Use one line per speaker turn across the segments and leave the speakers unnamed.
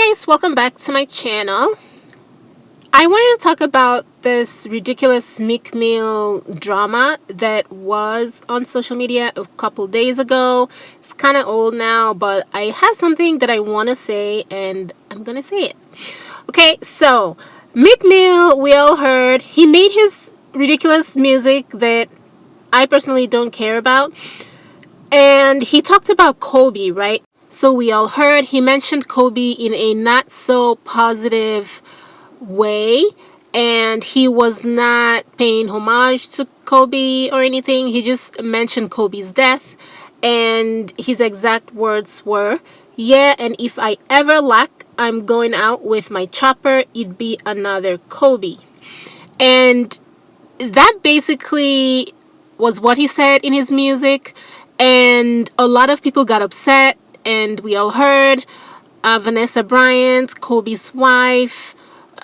guys, welcome back to my channel. I wanted to talk about this ridiculous Meek Mill drama that was on social media a couple days ago. It's kind of old now, but I have something that I want to say and I'm gonna say it. Okay, so Meek Mill, we all heard, he made his ridiculous music that I personally don't care about, and he talked about Kobe, right? So we all heard he mentioned Kobe in a not so positive way, and he was not paying homage to Kobe or anything. He just mentioned Kobe's death, and his exact words were, "Yeah, and if I ever lack, I'm going out with my chopper, it'd be another Kobe." And that basically was what he said in his music, and a lot of people got upset, and we all heard Vanessa Bryant, Kobe's wife,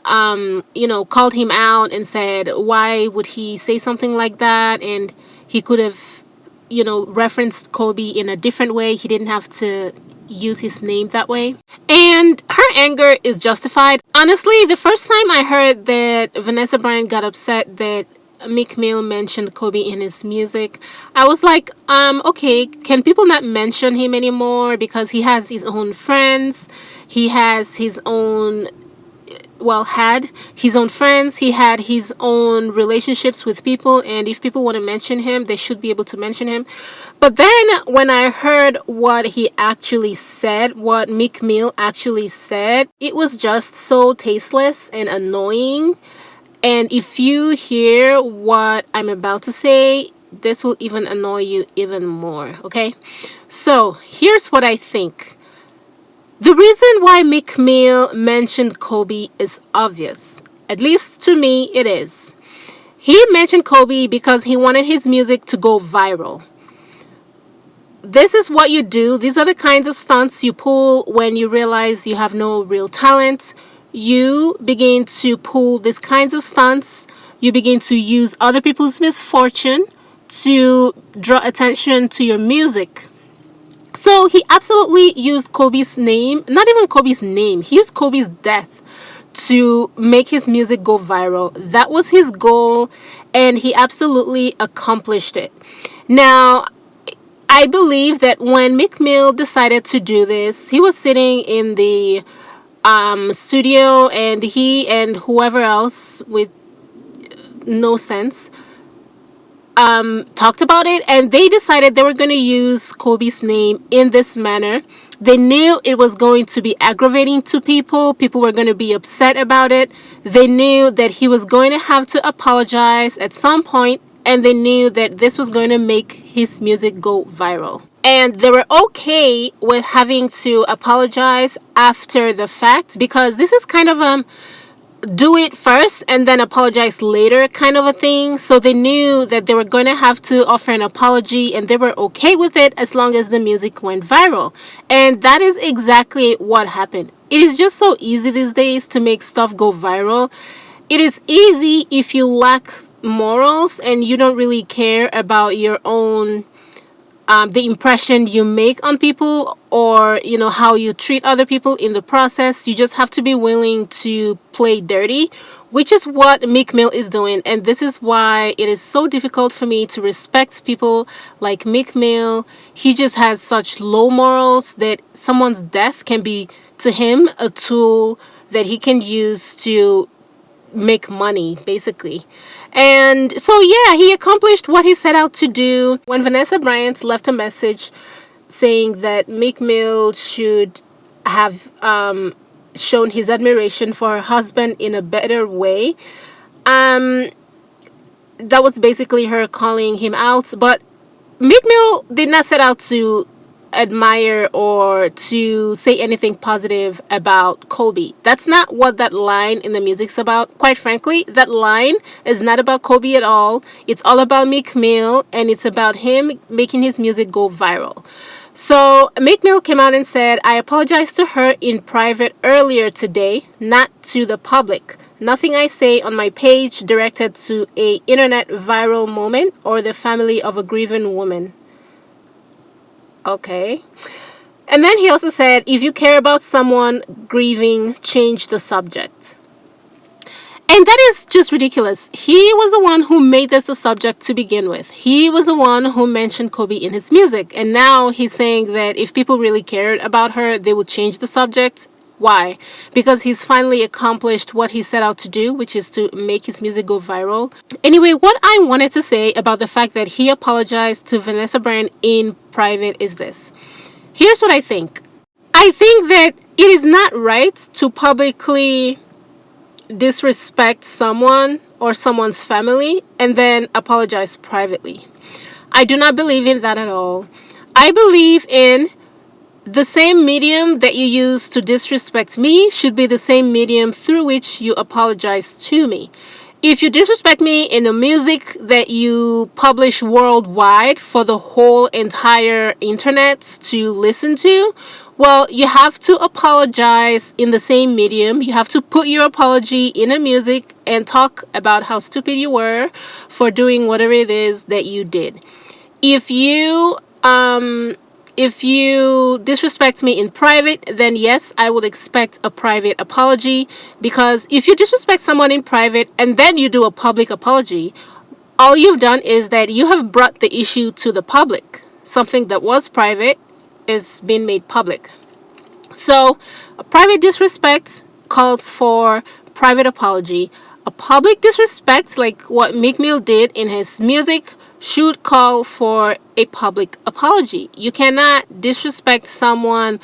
called him out and said, why would he say something like that? And he could have, referenced Kobe in a different way. He didn't have to use his name that way. And her anger is justified. Honestly, the first time I heard that Vanessa Bryant got upset that Meek Mill mentioned Kobe in his music, I was like, okay, can people not mention him anymore? Because he has his own friends. He has his own, had his own friends. He had his own relationships with people. And if people want to mention him, they should be able to mention him. But then when I heard what he actually said, what Meek Mill actually said, it was just so tasteless and annoying. And if you hear what I'm about to say, this will even annoy you even more, okay? So here's what I think. The reason why Meek Mill mentioned Kobe is obvious. At least to me, it is. He mentioned Kobe because he wanted his music to go viral. This is what you do. These are the kinds of stunts you pull when you realize you have no real talent. You begin to pull these kinds of stunts. You begin to use other people's misfortune to draw attention to your music. So he absolutely used Kobe's name, not even Kobe's name, he used Kobe's death to make his music go viral. That was his goal, and he absolutely accomplished it. Now, I believe that when Meek Mill decided to do this, he was sitting in the studio, and he and whoever else with no sense talked about it, and they decided they were going to use Kobe's name in this manner. They knew it was going to be aggravating to people. People were going to be upset about it. They knew that he was going to have to apologize at some point, and they knew that this was going to make his music go viral. And they were okay with having to apologize after the fact, because this is kind of do it first and then apologize later kind of a thing. So they knew that they were going to have to offer an apology, and they were okay with it as long as the music went viral. And that is exactly what happened. It is just so easy these days to make stuff go viral. It is easy if you lack morals and you don't really care about your own the impression you make on people, or how you treat other people in the process. You just have to be willing to play dirty, which is what Meek Mill is doing. And this is why it is so difficult for me to respect people like Meek Mill. He just has such low morals that someone's death can be to him a tool that he can use to make money, basically. And so he accomplished what he set out to do. When Vanessa Bryant left a message saying that Meek Mill should have shown his admiration for her husband in a better way, that was basically her calling him out. But Meek Mill did not set out to admire or to say anything positive about Kobe. That's not what that line in the music's about. Quite frankly, that line is not about Kobe at all. It's all about Meek Mill, and it's about him making his music go viral. So Meek Mill came out and said, "I apologized to her in private earlier today, not to the public. Nothing I say on my page directed to a internet viral moment or the family of a grieving woman." Okay. And then he also said, if you care about someone grieving, change the subject. And that is just ridiculous. He was the one who made this a subject to begin with. He was the one who mentioned Kobe in his music. And now he's saying that if people really cared about her, they would change the subject. Why? Because he's finally accomplished what he set out to do, which is to make his music go viral. Anyway, what I wanted to say about the fact that he apologized to Vanessa Brand in private is this. Here's what I think. I think that it is not right to publicly disrespect someone or someone's family and then apologize privately. I do not believe in that at all. I believe in the same medium that you use to disrespect me should be the same medium through which you apologize to me. If you disrespect me in the music that you publish worldwide for the whole entire internet to listen to, well, you have to apologize in the same medium. You have to put your apology in a music and talk about how stupid you were for doing whatever it is that you did. If you disrespect me in private, then yes, I would expect a private apology, because if you disrespect someone in private and then you do a public apology, all you've done is that you have brought the issue to the public. Something that was private is being made public. So a private disrespect calls for private apology. A public disrespect, like what Meek Mill did in his music, should call for a public apology. You cannot disrespect someone,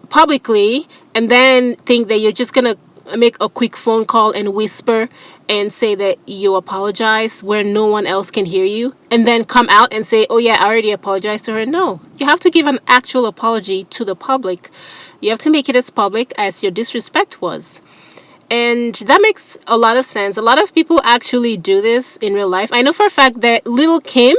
publicly and then think that you're just going to make a quick phone call and whisper and say that you apologize where no one else can hear you, and then come out and say, oh yeah, I already apologized to her. No, you have to give an actual apology to the public. You have to make it as public as your disrespect was. And that makes a lot of sense. A lot of people actually do this in real life. I know for a fact that Lil Kim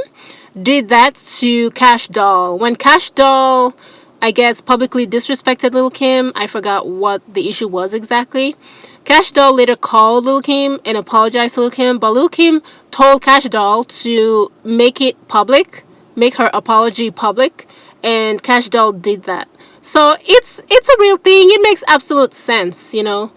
did that to Cash Doll. When Cash Doll, I guess, publicly disrespected Lil Kim, I forgot what the issue was exactly. Cash Doll later called Lil Kim and apologized to Lil Kim, but Lil Kim told Cash Doll to make it public, make her apology public, and Cash Doll did that. So it's a real thing. It makes absolute sense, you know.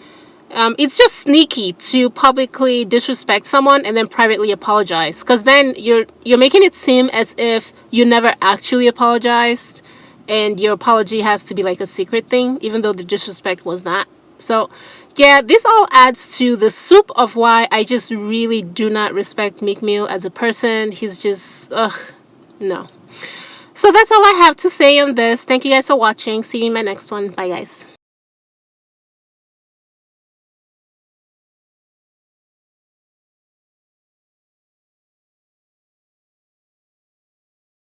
It's just sneaky to publicly disrespect someone and then privately apologize, because then you're making it seem as if you never actually apologized, and your apology has to be like a secret thing, even though the disrespect was not. So, yeah, this all adds to the soup of why I just really do not respect Meek Mill as a person. He's just, no. So that's all I have to say on this. Thank you guys for watching. See you in my next one. Bye, guys.